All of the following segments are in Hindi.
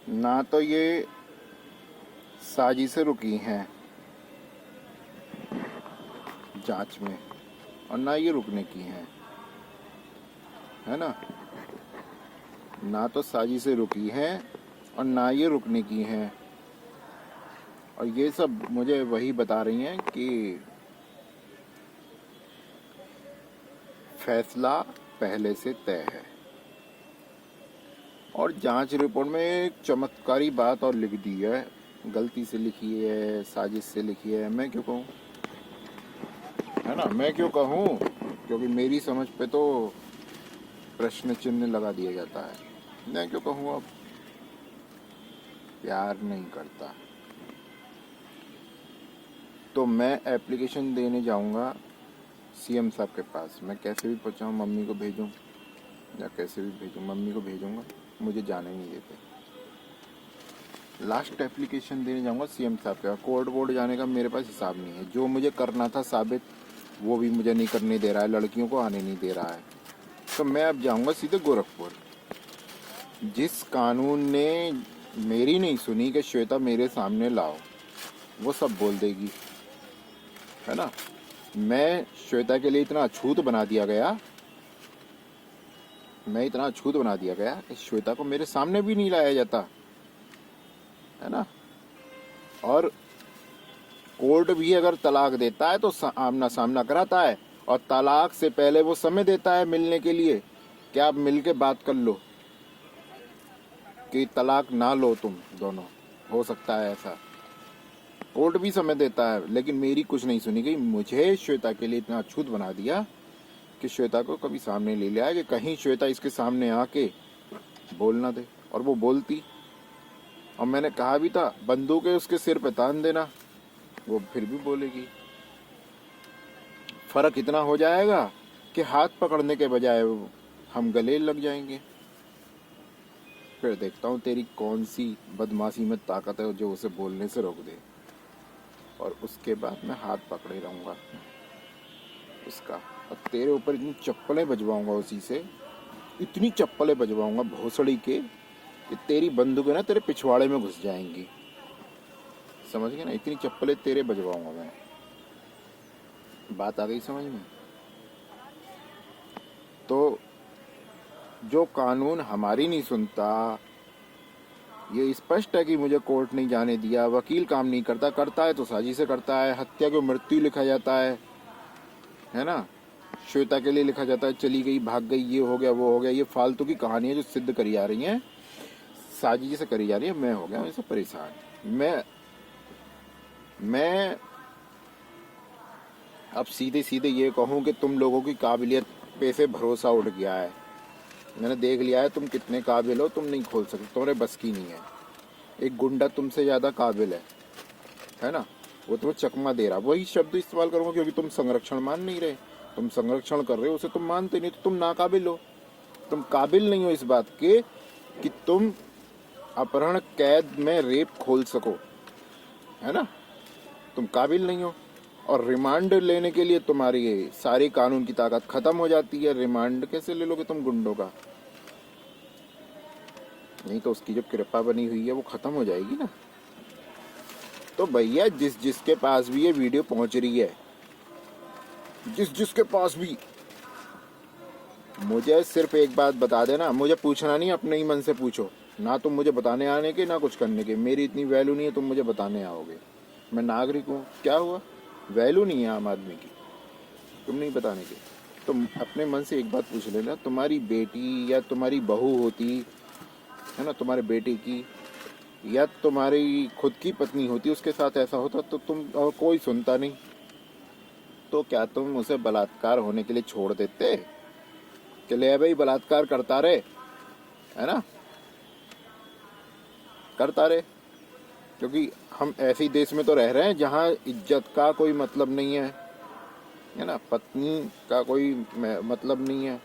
ना तो ये साजिशें रुकी हैं जांच में, और ना ये रुकने की हैं, है ना। ना तो साजिशें रुकी हैं और ना ये रुकने की हैं। और ये सब मुझे वही बता रही हैं कि फैसला पहले से तय है। और जांच रिपोर्ट में एक चमत्कारी बात और लिख दी है, गलती से लिखी है, साजिश से लिखी है। मैं क्यों कहूँ, है ना, मैं क्यों कहूँ, क्योंकि मेरी समझ पे तो प्रश्न चिन्ह लगा दिया जाता है। मैं क्यों कहूँ, अब प्यार नहीं करता तो मैं एप्लीकेशन देने जाऊंगा सीएम साहब के पास। मैं कैसे भी पहुँचाऊँ, मम्मी को भेजूँ या कैसे भी भेजूँ, मम्मी को भेजूँगा, मुझे जाने नहीं देते। लास्ट एप्लीकेशन देने जाऊंगा सीएम साहब के पास। कोर्ट वोर्ट जाने का मेरे पास हिसाब नहीं है। जो मुझे करना था साबित, वो भी मुझे नहीं करने दे रहा है, लड़कियों को आने नहीं दे रहा है। तो मैं अब जाऊंगा सीधे गोरखपुर। जिस कानून ने मेरी नहीं सुनी कि श्वेता मेरे सामने लाओ, वो सब बोल देगी, है ना। मैं श्वेता के लिए इतना अछूत बना दिया गया, मैं इतना अछूत बना दिया गया कि श्वेता को मेरे सामने भी नहीं लाया जाता, है ना। और कोर्ट भी अगर तलाक देता है तो आमना सामना कराता है, और तलाक से पहले वो समय देता है मिलने के लिए कि आप मिल के बात कर लो, कि तलाक ना लो तुम दोनों, हो सकता है ऐसा। कोर्ट भी समय देता है, लेकिन मेरी कुछ नहीं सुनी गई। मुझे श्वेता के लिए इतना अछूत बना दिया कि श्वेता को कभी सामने ले लिया कि कहीं श्वेता इसके सामने आके बोल ना दे। और वो बोलती, और मैंने कहा भी था बंदूक है उसके सिर पे तान देना, वो फिर भी बोलेगी। फर्क इतना हो जाएगा कि हाथ पकड़ने के बजाय हम गले लग जाएंगे। फिर देखता हूँ तेरी कौन सी बदमाशी में ताकत है जो उसे बोलने से रोक दे, और उसके बाद मैं हाथ पकड़े रहूंगा उसका, और तेरे ऊपर इतनी चप्पलें बजवाऊंगा उसी से, इतनी चप्पलें बजवाऊंगा भोसड़ी के कि तेरी बंदूकें ना तेरे पिछवाड़े में घुस जाएंगी। समझ गए ना, इतनी चप्पलें तेरे बजवाऊंगा मैं। बात आ गई समझ में। तो जो कानून हमारी नहीं सुनता, ये स्पष्ट है कि मुझे कोर्ट नहीं जाने दिया, वकील काम नहीं करता, करता है तो साजिश से करता है। हत्या को मृत्यु लिखा जाता है ना। श्वेता के लिए लिखा जाता है चली गई, भाग गई, ये हो गया, वो हो गया। ये फालतू की कहानियां जो सिद्ध करी जा रही हैं, साजिश से करी जा रही है। मैं हो गया हूं इससे परेशान। मैं अब सीधे सीधे ये कहूँ कि तुम लोगों की काबिलियत पे से भरोसा उठ गया है। मैंने देख लिया है तुम कितने काबिल हो, तुम नहीं खोल सकते, तुम्हारे बस की नहीं है। एक गुंडा तुमसे ज़्यादा काबिल है ना। वो तुम्हें चकमा दे रहा, वही शब्द इस्तेमाल करूँगा क्योंकि तुम संरक्षण मान नहीं रहे। तुम संरक्षण कर रहे हो, उसे तुम मानते नहीं, तो तुम नाकाबिल हो। तुम काबिल नहीं हो इस बात के कि तुम अपहरण कैद में रेप खोल सको, है ना। तुम काबिल नहीं हो। और रिमांड लेने के लिए तुम्हारी सारी कानून की ताकत खत्म हो जाती है। रिमांड कैसे ले लोगे तुम गुंडों का? नहीं तो उसकी जो कृपा बनी हुई है वो खत्म हो जाएगी ना। तो भैया जिसके पास भी ये वीडियो पहुंच रही है, जिसके पास भी, मुझे सिर्फ एक बात बता देना। मुझे पूछना नहीं, अपने ही मन से पूछो ना। तुम मुझे बताने आने के ना कुछ करने के, मेरी इतनी वैल्यू नहीं है तुम मुझे बताने आओगे। मैं नागरिक हूँ, क्या हुआ, वैल्यू नहीं है आम आदमी की, तुम नहीं बताने के। तुम अपने मन से एक बात पूछ लेना, तुम्हारी बेटी या तुम्हारी बहू होती है ना, तुम्हारे बेटे की या तुम्हारी खुद की पत्नी होती, उसके साथ ऐसा होता तो तुम, और कोई सुनता नहीं, तो क्या तुम उसे बलात्कार होने के लिए छोड़ देते कि ले भाई बलात्कार करता रहे, है ना, करता रहे। क्योंकि हम ऐसे देश में तो रह रहे हैं जहाँ इज्जत का कोई मतलब नहीं है ना, पत्नी का कोई मतलब नहीं है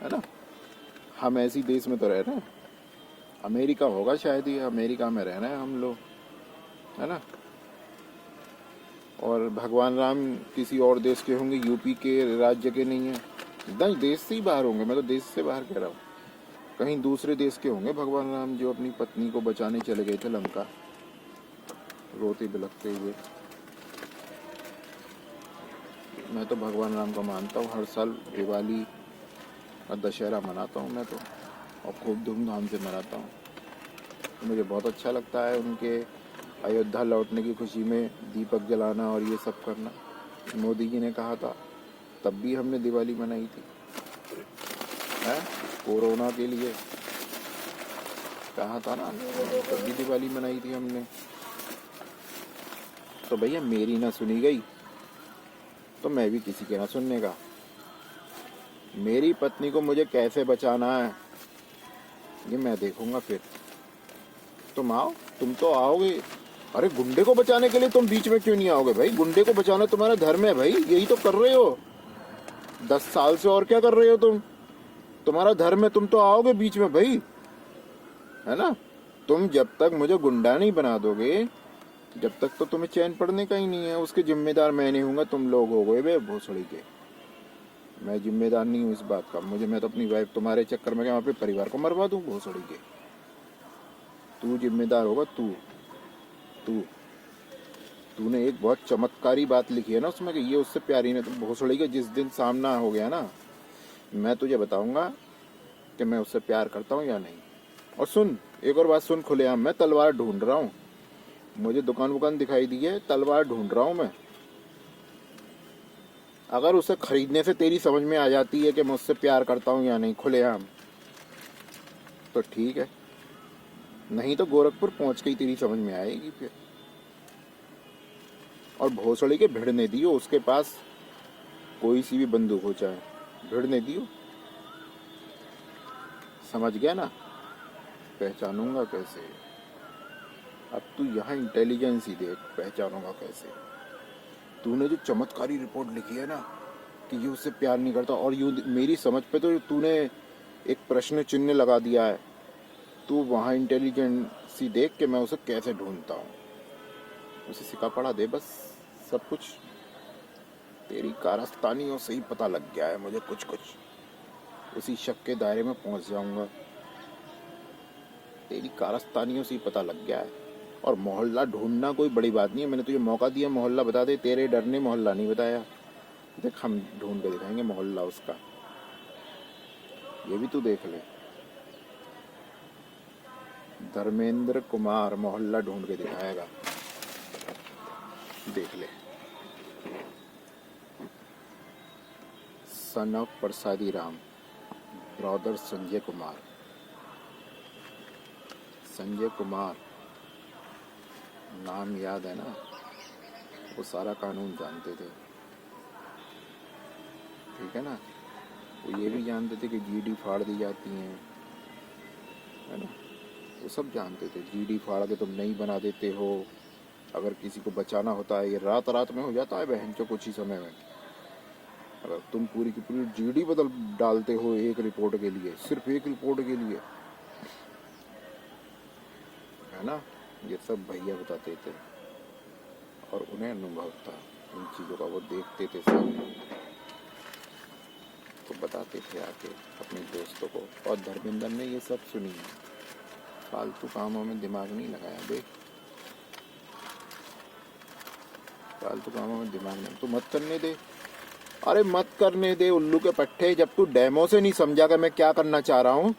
ना। हम ऐसी देश में तो रह रहे हैं। अमेरिका होगा शायद, ये अमेरिका में रह रहे हैं हम लोग, है ना। और भगवान राम किसी और देश के होंगे, यूपी के राज्य के नहीं है, एकदम देश से ही बाहर होंगे। मैं तो देश से बाहर कह रहा हूँ। कहीं दूसरे देश के होंगे भगवान राम जो अपनी पत्नी को बचाने चले गए थे लंका, रोते बिलखते हुए। मैं तो भगवान राम को मानता हूँ, हर साल दिवाली और दशहरा मनाता हूँ मैं तो, और खूब धूमधाम से मनाता हूँ। मुझे बहुत अच्छा लगता है उनके अयोध्या लौटने की खुशी में दीपक जलाना और ये सब करना। मोदी जी ने कहा था, तब भी हमने दिवाली मनाई थी, है कोरोना के लिए कहा था ना, तब भी दिवाली मनाई थी हमने। तो भैया मेरी ना सुनी गई तो मैं भी किसी के ना सुनने का। मेरी पत्नी को मुझे कैसे बचाना है ये मैं देखूंगा। फिर तुम आओ, तुम तो आओगे। अरे गुंडे को बचाने के लिए तुम बीच में क्यों नहीं आओगे भाई? गुंडे को बचाना तुम्हारा धर्म है भाई, यही तो कर रहे हो 10 साल से, और क्या कर रहे हो तुम? तुम्हारा धर्म है, तुम तो आओगे बीच में भाई, है ना। तुम जब तक मुझे गुंडा नहीं बना दोगे, जब तक तो तुम्हें चैन पड़ने का ही नहीं है। उसके जिम्मेदार मैं नहीं हूँगा, तुम लोग हो गए बे भोसड़ी के। मैं जिम्मेदार नहीं हूँ इस बात का। मैं तो अपनी वाइफ तुम्हारे चक्कर में क्या अपने परिवार को मरवा दूँ भोसड़ी के? तू जिम्मेदार होगा, तू तूने एक बहुत चमत्कारी बात लिखी है ना उसमें कि ये उससे प्यारी ने, तो भोसड़ी के जिस दिन सामना हो गया ना, मैं तुझे बताऊंगा कि मैं उससे प्यार करता हूँ या नहीं। और सुन, एक और बात सुन खुलेआम, मैं तलवार ढूंढ रहा हूँ। मुझे दुकान दिखाई दी है, तलवार ढूंढ रहा हूँ मैं। अगर उसे खरीदने से तेरी समझ में आ जाती है कि मैं उससे प्यार करता हूँ या नहीं खुलेआम, तो ठीक है, नहीं तो गोरखपुर पहुंच के ही तेरी समझ में आएगी फिर। और भोसड़ी के भिड़ने दियो, उसके पास कोई सी भी बंदूक हो चाहे, भिड़ने दियो। समझ गया ना? पहचानूंगा कैसे? अब तू यहाँ इंटेलिजेंस ही देख, पहचानूंगा कैसे? तूने जो चमत्कारी रिपोर्ट लिखी है ना कि ये उससे प्यार नहीं करता, और यूं मेरी समझ पे तो तूने एक प्रश्न चिन्ह लगा दिया है। तू वहाँ इंटेलिजेंसी देख के मैं उसे कैसे ढूंढता हूँ, उसे सिखा पढ़ा दे बस। सब कुछ तेरी कारस्तानियों से ही पता लग गया है मुझे, कुछ उसी शक के दायरे में पहुंच जाऊंगा। तेरी कारस्तानियों से ही पता लग गया है। और मोहल्ला ढूंढना कोई बड़ी बात नहीं है, मैंने तुझे मौका दिया मोहल्ला बता दे, तेरे डर ने मोहल्ला नहीं बताया। देख हम ढूंढ के दिखाएंगे मोहल्ला उसका, ये भी तू देख ले। धर्मेंद्र कुमार मोहल्ला ढूंढ के दिखाएगा, देख ले। सन ऑफ प्रसादी राम, ब्रदर संजय कुमार। संजय कुमार नाम याद है ना? वो सारा कानून जानते थे, ठीक है ना। वो ये भी जानते थे कि जीडी फाड़ दी जाती हैं, है ना। वो सब जानते थे, जीडी फाड़ के तुम नहीं बना देते हो। अगर किसी को बचाना होता है, ये रात में हो जाता है बहन चो, कुछ ही समय में। अगर तुम पूरी की पूरी जीडी बदल डालते हो एक रिपोर्ट के लिए, सिर्फ एक रिपोर्ट के लिए, है ना। ये सब भैया बताते थे, और उन्हें अनुभव था इन चीज़ों का, वो देखते थे सब, तो बताते थे आके अपने दोस्तों को। और धर्मेंद्र ने ये सब सुनी, फालतू कामों में दिमाग नहीं लगाया बे, फालतू कामों में दिमाग नहीं, तू मत करने दे। अरे मत करने दे उल्लू के पट्टे। जब तू डेमो से नहीं समझा कि मैं क्या करना चाह रहा हूँ,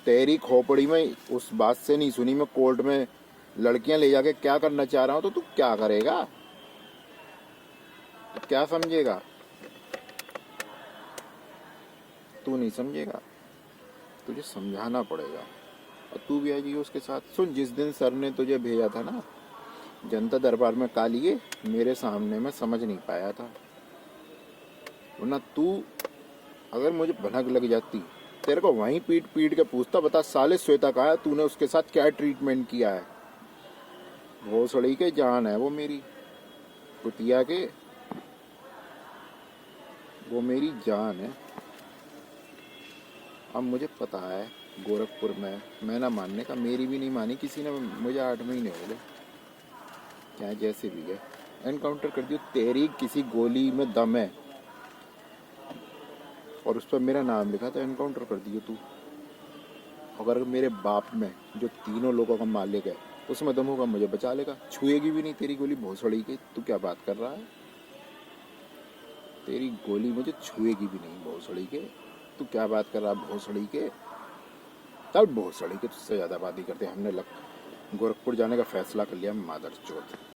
तेरी खोपड़ी में उस बात से नहीं सुनी मैं कोर्ट में लड़कियां ले जाके क्या करना चाह रहा हूँ, तो तू क्या करेगा? तो क्या समझेगा? तू नहीं समझेगा, तुझे समझाना पड़ेगा। और तू भी आएगी उसके साथ। सुन, जिस दिन सर ने तुझे भेजा था ना जनता दरबार में कालिए, मेरे सामने मैं समझ नहीं पाया था, वरना तू अगर मुझे भनक लग जाती, तेरे को वहीं पीट के पूछता, बता साले श्वेता का है, तूने उसके साथ क्या ट्रीटमेंट किया है। भोसड़ी के जान है वो मेरी, कुतिया के, वो मेरी जान है। अब मुझे पता है गोरखपुर में मैं ना मानने का, मेरी भी नहीं मानी किसी ने, मुझे 8 महीने हो गए, चाहे जैसे भी है एनकाउंटर कर दियो। तेरी किसी गोली में दम है और उस पर मेरा नाम लिखा था, एनकाउंटर कर दियो तू। अगर मेरे बाप में जो तीनों लोगों का मालिक है उसमें दम होगा मुझे बचा लेगा, छुएगी भी नहीं तेरी गोली भोसड़ी के। तू क्या बात कर रहा है? तेरी गोली मुझे छुएगी भी नहीं भोसड़ी के। तू क्या बात कर रहा है भोसड़ी के? तब भोसड़ी के तुझसे ज्यादा बात ही करते। हमने गोरखपुर जाने का फैसला कर लिया मादर चौथ।